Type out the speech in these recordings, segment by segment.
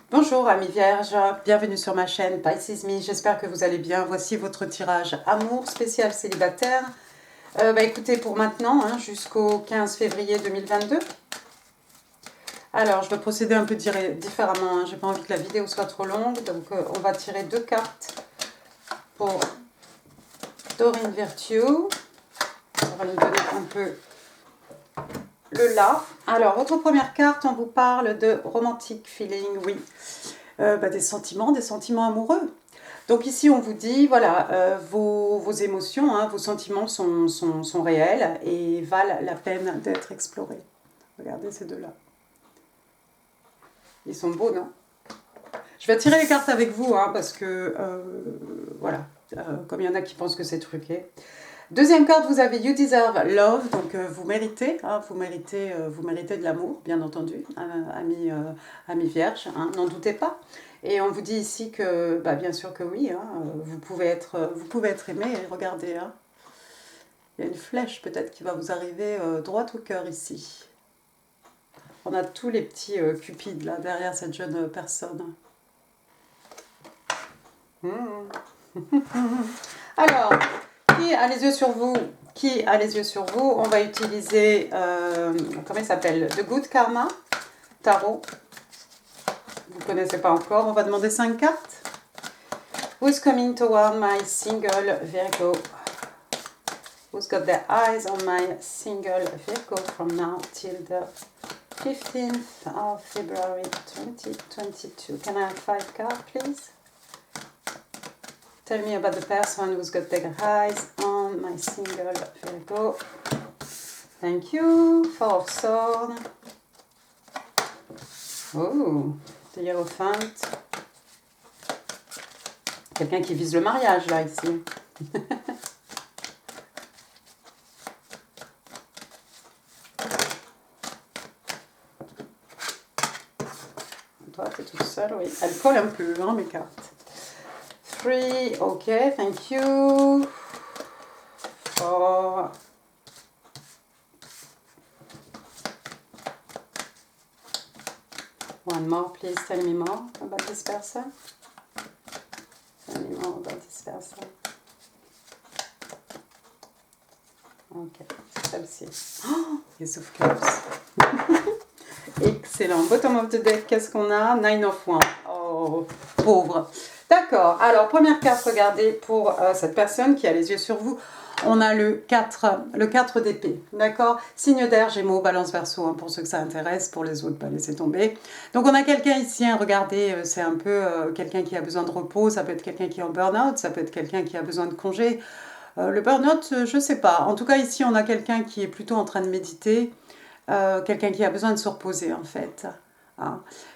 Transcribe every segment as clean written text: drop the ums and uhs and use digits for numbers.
Bonjour amis vierges, bienvenue sur ma chaîne Pisces Me, j'espère que vous allez bien. Voici votre tirage amour spécial célibataire. Écoutez, pour maintenant, jusqu'au 15 février 2022. Alors, je vais procéder un peu différemment, j'ai pas envie que la vidéo soit trop longue, donc on va tirer 2 cartes pour Dorine Virtue. Ça va nous donner un peu le là. Alors, votre première carte, on vous parle de romantic feeling, oui. Des sentiments amoureux. Donc ici, on vous dit, voilà, vos émotions, vos sentiments sont réels et valent la peine d'être explorés. Regardez ces deux-là. Ils sont beaux, non? Je vais tirer les cartes avec vous, parce que, voilà, comme il y en a qui pensent que c'est truqué. Deuxième carte, vous avez You Deserve Love, donc vous méritez, vous méritez de l'amour, bien entendu, amis vierges, n'en doutez pas. Et on vous dit ici que, bien sûr que oui, vous pouvez être aimé. Et regardez, il y a une flèche peut-être qui va vous arriver droit au cœur ici. On a tous les petits cupides là derrière cette jeune personne. Alors, qui a les yeux sur vous? Qui a les yeux sur vous? On va utiliser, comment il s'appelle? The Good Karma Tarot. Vous ne connaissez pas encore. On va demander 5 cartes. Who's coming toward my single Virgo? Who's got their eyes on my single Virgo from now till the 15th of February 2022? Can I have 5 cards, please? Tell me about the person who's got their eyes on my single Virgo. Thank you. 4 of Swords. Oh, the Hierophant. Quelqu'un qui vise le mariage, là, ici. Toi, t'es toute seule, oui. Elle colle un peu, mes cartes. 3, ok, thank you. 4. One more, please. Tell me more about this person. Tell me more about this person. Ok, c'est celle-ci. Oh, Yes of Cups. Excellent. Bottom of the deck, qu'est-ce qu'on a? 9 of Wands. Oh, pauvre. D'accord. Alors, première carte, regardez, pour cette personne qui a les yeux sur vous. On a le 4 d'épée, d'accord? Signe d'air, Gémeaux, Balance, Verseau, pour ceux que ça intéresse, pour les autres, laissez tomber. Donc on a quelqu'un ici, regardez, c'est un peu quelqu'un qui a besoin de repos, ça peut être quelqu'un qui est en burn-out, ça peut être quelqu'un qui a besoin de congé. Le burn-out, je ne sais pas. En tout cas, ici, on a quelqu'un qui est plutôt en train de méditer, quelqu'un qui a besoin de se reposer, en fait.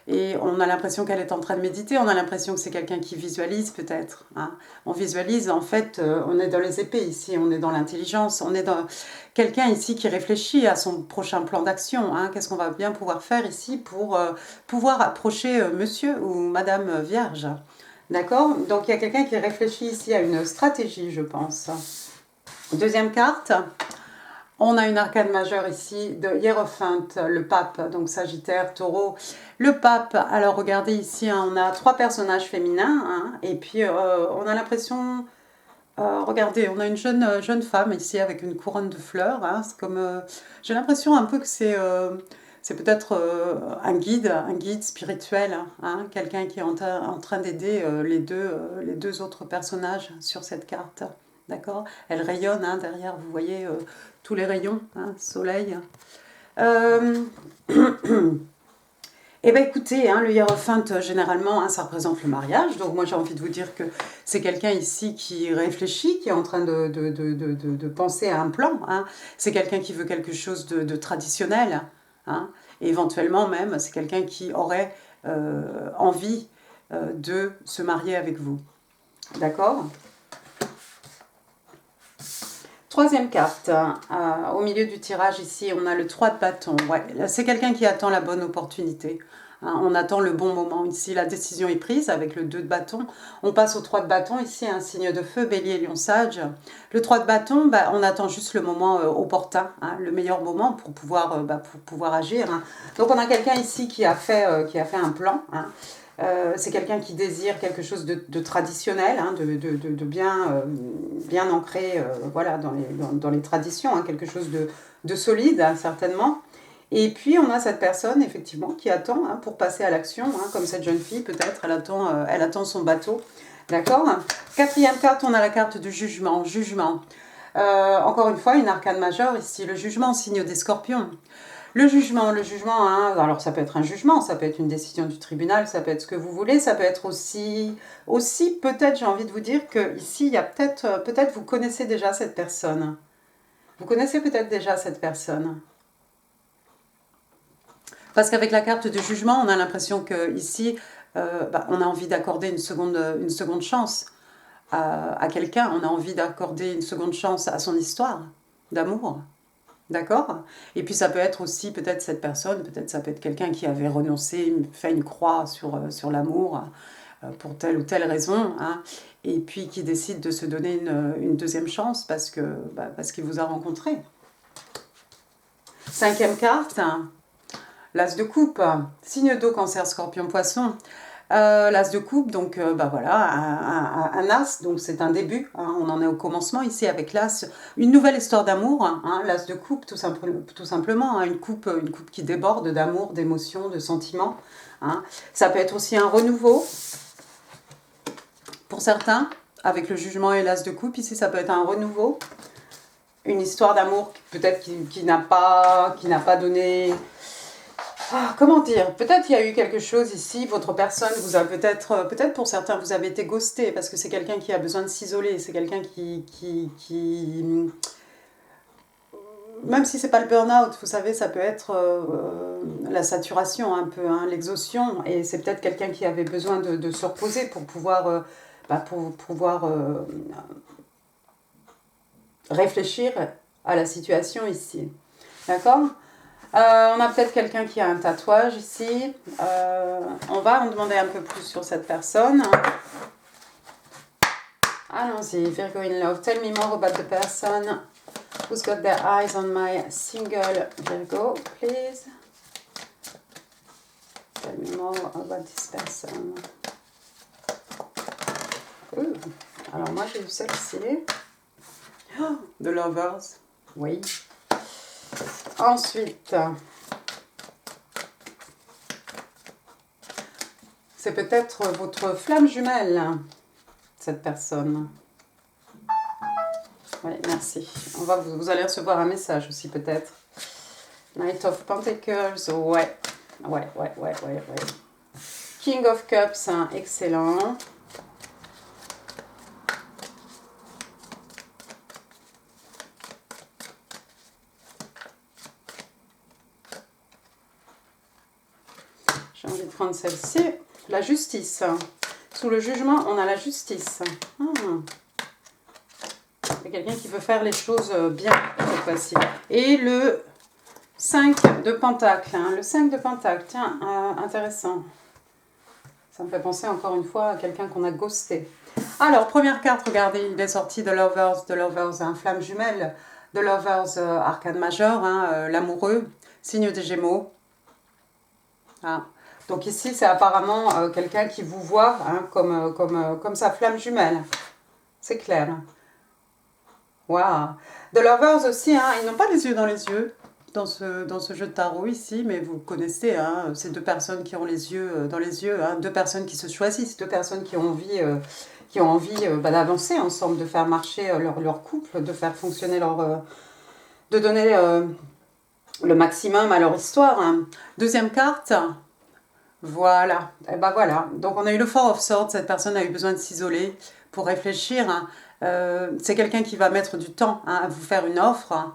Et on a l'impression qu'elle est en train de méditer, on a l'impression que c'est quelqu'un qui visualise peut-être. On visualise, en fait, on est dans les épées ici, on est dans l'intelligence, on est dans quelqu'un ici qui réfléchit à son prochain plan d'action. Qu'est-ce qu'on va bien pouvoir faire ici pour pouvoir approcher monsieur ou madame vierge. D'accord? Donc il y a quelqu'un qui réfléchit ici à une stratégie, je pense. Deuxième carte. On a une arcane majeure ici de Hiérophant, le pape, donc Sagittaire, Taureau. Le pape, alors regardez ici, on a 3 personnages féminins, et puis on a l'impression, regardez, on a une jeune femme ici avec une couronne de fleurs. C'est comme, j'ai l'impression un peu que c'est peut-être un guide spirituel, quelqu'un qui est en train d'aider les deux autres personnages sur cette carte. D'accord? Elle rayonne, derrière, vous voyez tous les rayons, soleil. Eh bien écoutez, le hiérophant, généralement, ça représente le mariage. Donc moi j'ai envie de vous dire que c'est quelqu'un ici qui réfléchit, qui est en train de penser à un plan. C'est quelqu'un qui veut quelque chose de traditionnel. Et éventuellement même, c'est quelqu'un qui aurait envie de se marier avec vous. D'accord ? Troisième carte, au milieu du tirage ici, on a le 3 de bâton. Ouais, c'est quelqu'un qui attend la bonne opportunité. Hein, on attend le bon moment. Ici, la décision est prise avec le 2 de bâton. On passe au 3 de bâton. Ici, un signe de feu, bélier, lion, sage. Le 3 de bâton, bah, on attend juste le moment opportun, hein, le meilleur moment pour pouvoir agir. Hein. Donc, on a quelqu'un ici qui a fait un plan. Hein. C'est quelqu'un qui désire quelque chose de traditionnel, hein, de bien ancré voilà, dans les traditions, hein, quelque chose de solide, hein, certainement. Et puis, on a cette personne, effectivement, qui attend hein, pour passer à l'action, hein, comme cette jeune fille, peut-être, elle attend son bateau. D'accord. Quatrième carte, on a la carte du jugement. Jugement. Encore une fois, une arcane majeure ici, le jugement, signe des scorpions. Le jugement, hein, alors ça peut être un jugement, ça peut être une décision du tribunal, ça peut être ce que vous voulez, ça peut être aussi peut-être, j'ai envie de vous dire que ici, il y a peut-être vous connaissez déjà cette personne. Vous connaissez peut-être déjà cette personne. Parce qu'avec la carte du jugement, on a l'impression qu'ici, on a envie d'accorder une seconde chance à quelqu'un. On a envie d'accorder une seconde chance à son histoire d'amour. D'accord. Et puis ça peut être aussi peut-être cette personne, peut-être ça peut être quelqu'un qui avait renoncé, fait une croix sur l'amour pour telle ou telle raison. Hein, et puis qui décide de se donner une deuxième chance parce qu'il vous a rencontré. Cinquième carte. L'as de coupe, signe d'eau, cancer, scorpion, poisson. L'as de coupe, donc voilà, un as, donc c'est un début, hein, on en est au commencement ici avec l'as, une nouvelle histoire d'amour, hein, l'as de coupe tout simplement, hein, une coupe qui déborde d'amour, d'émotions, de sentiments. Hein. Ça peut être aussi un renouveau, pour certains, avec le jugement et l'as de coupe, ici ça peut être un renouveau, une histoire d'amour peut-être qui n'a pas donné... Ah, comment dire, peut-être il y a eu quelque chose ici, votre personne vous a peut-être pour certains vous avez été ghosté parce que c'est quelqu'un qui a besoin de s'isoler, c'est quelqu'un qui même si c'est pas le burn-out, vous savez, ça peut être la saturation un peu, hein, l'exhaustion, et c'est peut-être quelqu'un qui avait besoin de se reposer pour pouvoir réfléchir à la situation ici, d'accord. On a peut-être quelqu'un qui a un tatouage ici. On va en demander un peu plus sur cette personne. Allons-y, Virgo in love. Tell me more about the person who's got their eyes on my single Virgo, please. Tell me more about this person. Ooh. Alors moi j'ai eu celle-ci. Oh, The Lovers. Oui. Ensuite, c'est peut-être votre flamme jumelle, cette personne. Oui, merci. Vous allez recevoir un message aussi peut-être. Knight of Pentacles, ouais. King of Cups, hein, excellent. J'ai envie de prendre celle-ci. La justice. Sous le jugement, on a la justice. C'est quelqu'un qui veut faire les choses bien cette fois-ci. Et le 5 de Pentacle. Hein. Le 5 de Pentacle, tiens, intéressant. Ça me fait penser encore une fois à quelqu'un qu'on a ghosté. Alors, première carte, regardez, il est sorti de Lovers, hein, flamme jumelle. De Lovers, arcane majeur, hein, l'amoureux, signe des Gémeaux. Ah. Donc ici, c'est apparemment quelqu'un qui vous voit hein, comme sa flamme jumelle. C'est clair. Waouh. The Lovers aussi, hein, ils n'ont pas les yeux dans les yeux dans ce jeu de tarot ici, mais vous connaissez hein, ces deux personnes qui ont les yeux dans les yeux, hein, deux personnes qui se choisissent, deux personnes qui ont envie d'avancer ensemble, de faire marcher leur couple, de faire fonctionner de donner le maximum à leur histoire. Hein. Deuxième carte. Voilà, et ben voilà. Donc on a eu le Four of Swords, cette personne a eu besoin de s'isoler pour réfléchir. Hein. C'est quelqu'un qui va mettre du temps hein, à vous faire une offre. Hein.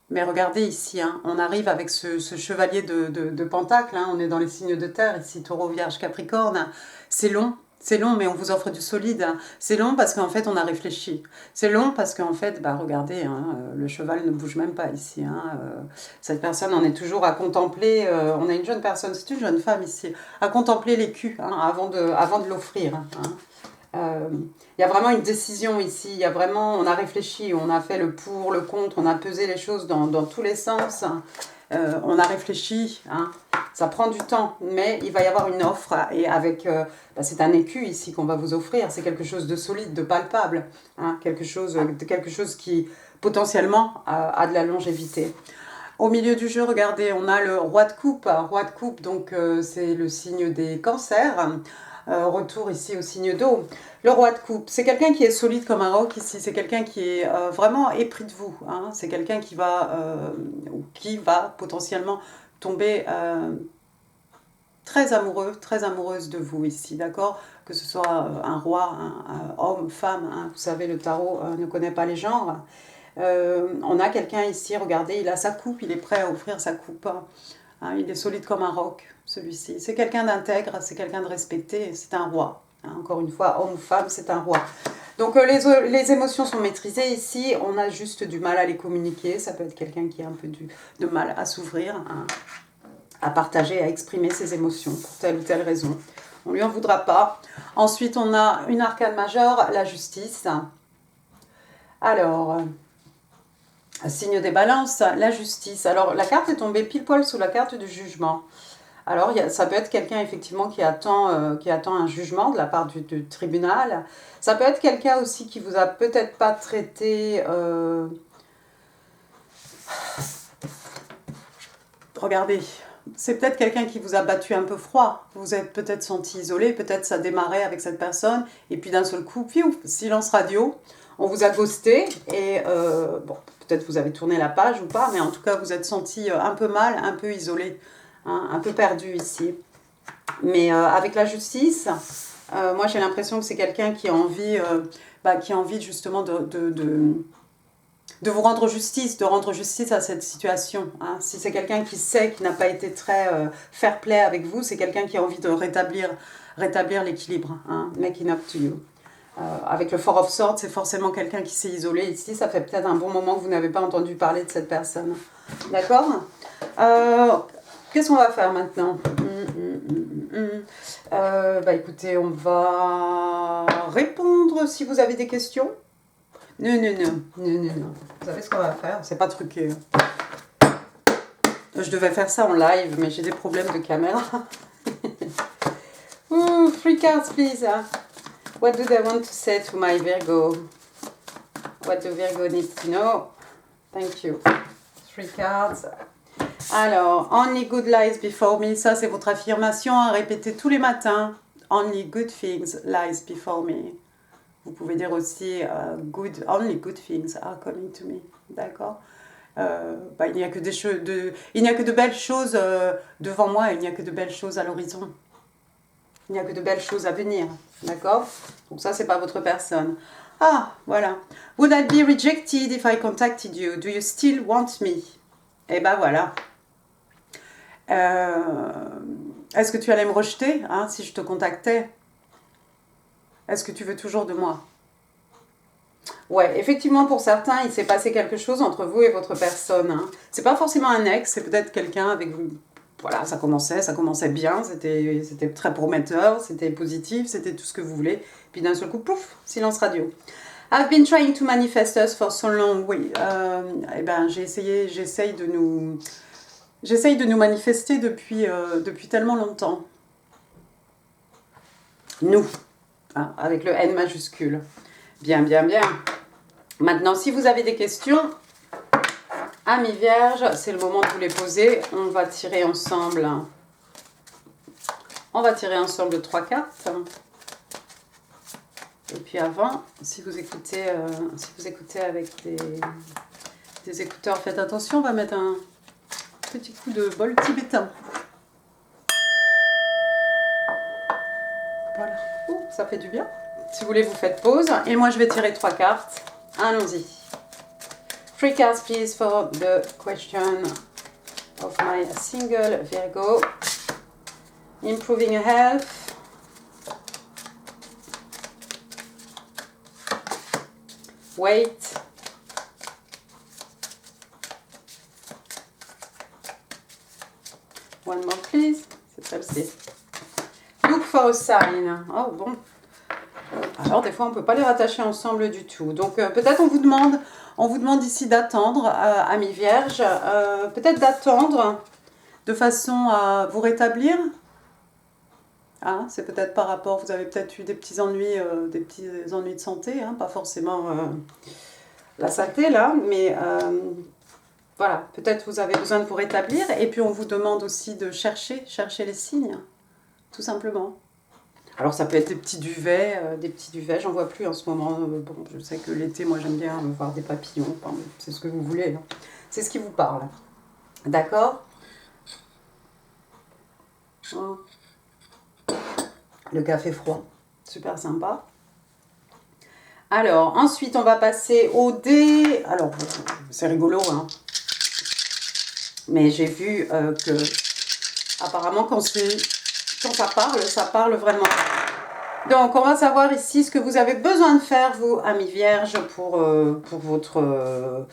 Mais regardez ici, hein, on arrive avec ce chevalier de Pentacle, hein, on est dans les signes de terre, ici Taureau, Vierge, Capricorne. C'est long, C'est long, mais on vous offre du solide. Hein. C'est long parce qu'en fait, on a réfléchi. C'est long parce qu'en fait, bah, regardez, hein, le cheval ne bouge même pas ici. Hein, cette personne en est toujours à contempler. On a une jeune personne, c'est une jeune femme ici, à contempler l'écu hein, avant de l'offrir. Hein. Il y a vraiment une décision ici. Il y a vraiment, on a réfléchi, on a fait le pour, le contre, on a pesé les choses dans tous les sens. On a réfléchi, hein. Ça prend du temps, mais il va y avoir une offre et avec, bah, c'est un écu ici qu'on va vous offrir, c'est quelque chose de solide, de palpable, hein, quelque chose qui potentiellement a de la longévité. Au milieu du jeu, regardez, on a le roi de coupe, donc c'est le signe des cancers. Retour ici au signe d'eau. Le roi de coupe, c'est quelqu'un qui est solide comme un roc ici, c'est quelqu'un qui est vraiment épris de vous. Hein. C'est quelqu'un qui va potentiellement tomber très amoureux, très amoureuse de vous ici, d'accord? Que ce soit un roi, un homme, femme, hein. Vous savez, le tarot ne connaît pas les genres. On a quelqu'un ici, regardez, il a sa coupe, il est prêt à offrir sa coupe. Hein, il est solide comme un roc, celui-ci. C'est quelqu'un d'intègre, c'est quelqu'un de respecté, c'est un roi. Hein, encore une fois, homme ou femme, c'est un roi. Donc les émotions sont maîtrisées ici, on a juste du mal à les communiquer. Ça peut être quelqu'un qui a un peu de mal à s'ouvrir, hein, à partager, à exprimer ses émotions pour telle ou telle raison. On ne lui en voudra pas. Ensuite, on a une arcane majeure, la justice. Alors... signe des balances, la justice. Alors, la carte est tombée pile poil sous la carte du jugement. Alors, ça peut être quelqu'un, effectivement, qui attend un jugement de la part du tribunal. Ça peut être quelqu'un aussi qui vous a peut-être pas traité... Regardez, c'est peut-être quelqu'un qui vous a battu un peu froid. Vous êtes peut-être senti isolé, peut-être ça démarrait avec cette personne. Et puis d'un seul coup, silence radio. On vous a ghosté et bon, peut-être vous avez tourné la page ou pas, mais en tout cas, vous êtes senti un peu mal, un peu isolé, hein, un peu perdu ici. Mais avec la justice, moi j'ai l'impression que c'est quelqu'un qui a envie, justement de vous rendre justice, de rendre justice à cette situation. Hein. Si c'est quelqu'un qui sait qu'il n'a pas été très fair play avec vous, c'est quelqu'un qui a envie de rétablir l'équilibre. Hein. Making up to you. Avec le Four of Swords, c'est forcément quelqu'un qui s'est isolé ici. Ça fait peut-être un bon moment que vous n'avez pas entendu parler de cette personne. D'accord ? Qu'est-ce qu'on va faire maintenant ? Écoutez, on va répondre si vous avez des questions. Non. Vous savez ce qu'on va faire ? C'est pas truqué. Je devais faire ça en live, mais j'ai des problèmes de caméra. Ooh, 3 cards, please. What do they want to say to my Virgo? What do Virgo need to know? Thank you. 3 cards. Alors, only good lies before me. Ça, c'est votre affirmation à répéter tous les matins. Only good things lies before me. Vous pouvez dire aussi only good things are coming to me. D'accord? Il n'y a que de belles choses devant moi, il n'y a que de belles choses à l'horizon. Il n'y a que de belles choses à venir. D'accord? Donc ça, c'est pas votre personne. Ah, voilà. Would I be rejected if I contacted you? Do you still want me? Eh ben voilà. Est-ce que tu allais me rejeter si je te contactais? Est-ce que tu veux toujours de moi? Ouais, effectivement, pour certains, il s'est passé quelque chose entre vous et votre personne. Hein. C'est pas forcément un ex, c'est peut-être quelqu'un avec vous. Voilà, ça commençait bien, c'était très prometteur, c'était positif, c'était tout ce que vous voulez. Puis d'un seul coup, pouf, silence radio. I've been trying to manifest us for so long. Oui, j'essaye de nous manifester depuis tellement longtemps. Nous, hein, avec le N majuscule. Bien. Maintenant, si vous avez des questions, amis vierges, c'est le moment de vous les poser. On va tirer ensemble 3 cartes. Et puis avant, si vous écoutez avec des écouteurs, faites attention, on va mettre un petit coup de bol tibétain. Voilà. Ouh, ça fait du bien. Si vous voulez, vous faites pause. Et moi, je vais tirer 3 cartes. Allons-y. 3 cards, please, for the question of my single Virgo. Improving health. Wait. One more please. C'est celle-ci. Look for a sign. Oh bon. Alors des fois on ne peut pas les rattacher ensemble du tout. Donc peut-être on vous demande ici d'attendre, amis vierges. Peut-être d'attendre de façon à vous rétablir. Hein, c'est peut-être par rapport, vous avez peut-être eu des petits ennuis de santé, hein, pas forcément la saleté là, mais voilà, peut-être vous avez besoin de vous rétablir. Et puis on vous demande aussi de chercher les signes, tout simplement. Alors ça peut être des petits duvets, j'en vois plus en ce moment. Bon, je sais que l'été, moi j'aime bien voir des papillons, enfin, c'est ce que vous voulez, hein. C'est ce qui vous parle. D'accord ? Le café froid, super sympa. Alors, ensuite, on va passer au dé. Alors, c'est rigolo, hein. Mais j'ai vu que, apparemment, quand ça parle vraiment. Donc, on va savoir ici ce que vous avez besoin de faire, vous, amis vierges, pour votre...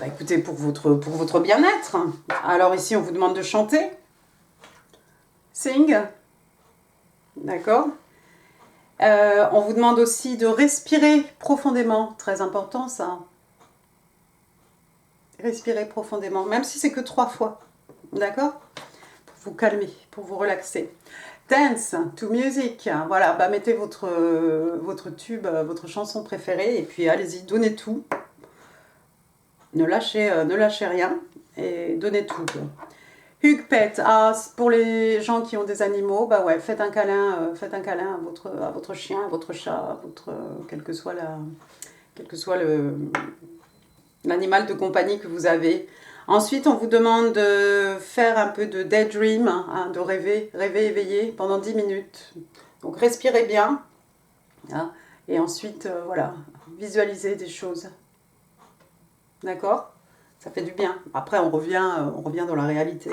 écoutez, pour votre bien-être. Alors, ici, on vous demande de chanter. Sing. D'accord ? On vous demande aussi de respirer profondément, très important ça. Respirer profondément, même si c'est que 3 fois, d'accord ? Pour vous calmer, pour vous relaxer. Dance to music, voilà, bah mettez votre tube, votre chanson préférée et puis allez-y, donnez tout. Ne lâchez rien et donnez tout. Hug pet, pour les gens qui ont des animaux, bah ouais, faites un câlin à votre chien, à votre chat, quel que soit l'animal de compagnie que vous avez. Ensuite, on vous demande de faire un peu de daydream, hein, de rêver éveillé pendant 10 minutes. Donc respirez bien, hein, et ensuite, voilà, visualisez des choses. D'accord ? Ça fait du bien. Après, on revient dans la réalité.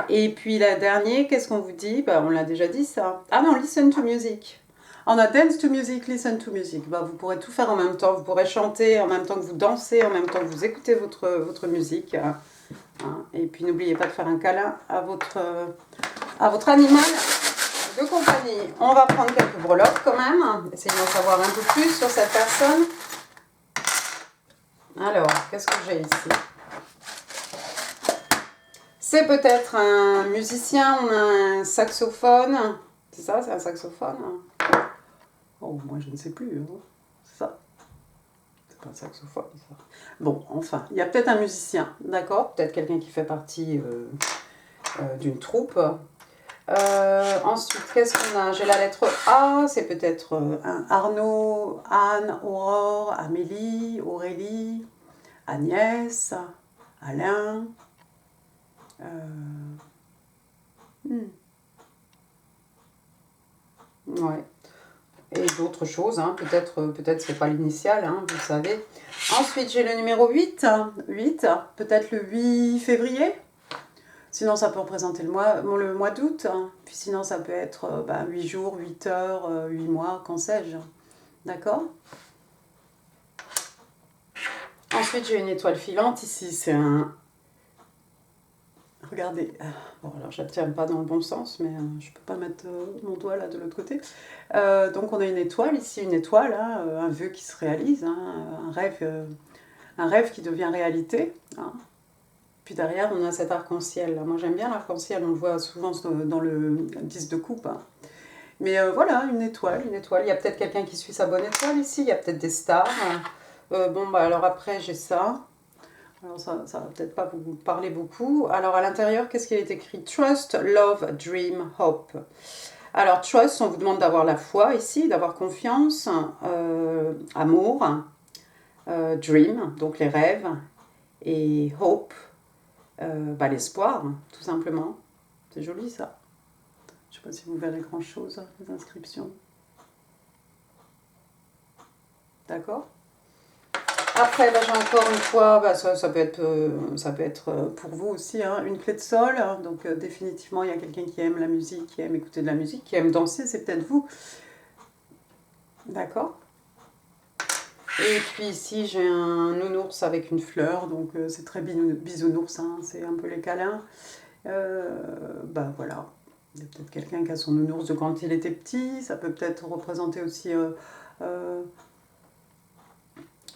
Et puis la dernière, qu'est-ce qu'on vous dit ? Bah, on l'a déjà dit ça. Ah non, listen to music. On a dance to music, listen to music. Bah, vous pourrez tout faire en même temps. Vous pourrez chanter en même temps que vous dansez, en même temps que vous écoutez votre musique. Hein. Et puis n'oubliez pas de faire un câlin à votre animal de compagnie. On va prendre quelques breloques quand même. Essayons d'en savoir un peu plus sur cette personne. Alors, qu'est-ce que j'ai ici ? C'est peut-être un musicien, on a un saxophone. C'est ça, c'est un saxophone. Oh, moi je ne sais plus. Hein. C'est ça. C'est pas un saxophone, ça. Bon, enfin, il y a peut-être un musicien, d'accord ? Peut-être quelqu'un qui fait partie d'une troupe. Ensuite, qu'est-ce qu'on a ? J'ai la lettre A, c'est peut-être un Arnaud, Anne, Aurore, Amélie, Aurélie, Agnès, Alain. Ouais. Et d'autres choses, hein. Peut-être c'est pas l'initiale, hein, vous savez. Ensuite, j'ai le numéro 8, peut-être le 8 février. Sinon, ça peut représenter le mois d'août. Hein. Puis sinon, ça peut être 8 jours, 8 heures, 8 mois, qu'en sais-je. D'accord ? Ensuite, j'ai une étoile filante. Ici, c'est un... Regardez. Bon, alors, je ne tiens pas dans le bon sens, mais je ne peux pas mettre mon doigt là de l'autre côté. Donc, on a une étoile ici, hein, un vœu qui se réalise, hein, un rêve qui devient réalité. Hein. Puis derrière, on a cet arc-en-ciel. Moi, j'aime bien l'arc-en-ciel, on le voit souvent dans le 10 de coupe. Hein. Mais voilà, une étoile. Il y a peut-être quelqu'un qui suit sa bonne étoile ici, il y a peut-être des stars. Alors après, j'ai ça. Alors ça va peut-être pas vous parler beaucoup. Alors à l'intérieur, qu'est-ce qu'il est écrit ? Trust, love, dream, hope. Alors trust, on vous demande d'avoir la foi ici, d'avoir confiance, amour, dream, donc les rêves, et hope, l'espoir, tout simplement. C'est joli ça. Je ne sais pas si vous verrez grand chose, les inscriptions. D'accord ? Après, j'ai encore une fois, ça peut être pour vous aussi, hein, une clé de sol. Hein, donc définitivement, il y a quelqu'un qui aime la musique, qui aime écouter de la musique, qui aime danser, c'est peut-être vous. D'accord ? Et puis ici, j'ai un nounours avec une fleur, donc c'est très bisounours, hein, c'est un peu les câlins. Bah voilà, il y a peut-être quelqu'un qui a son nounours de quand il était petit, ça peut peut-être représenter aussi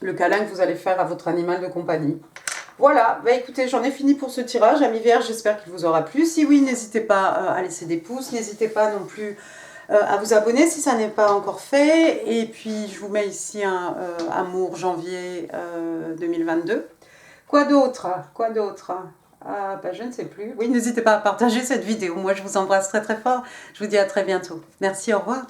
le câlin que vous allez faire à votre animal de compagnie. Voilà, bah écoutez, j'en ai fini pour ce tirage. Amis vierges, j'espère qu'il vous aura plu. Si oui, n'hésitez pas à laisser des pouces, n'hésitez pas non plus à vous abonner si ça n'est pas encore fait. Et puis, je vous mets ici un Amour janvier 2022. Quoi d'autre? Quoi d'autre? Ah, bah je ne sais plus. Oui, n'hésitez pas à partager cette vidéo. Moi, je vous embrasse très très fort. Je vous dis à très bientôt. Merci, au revoir.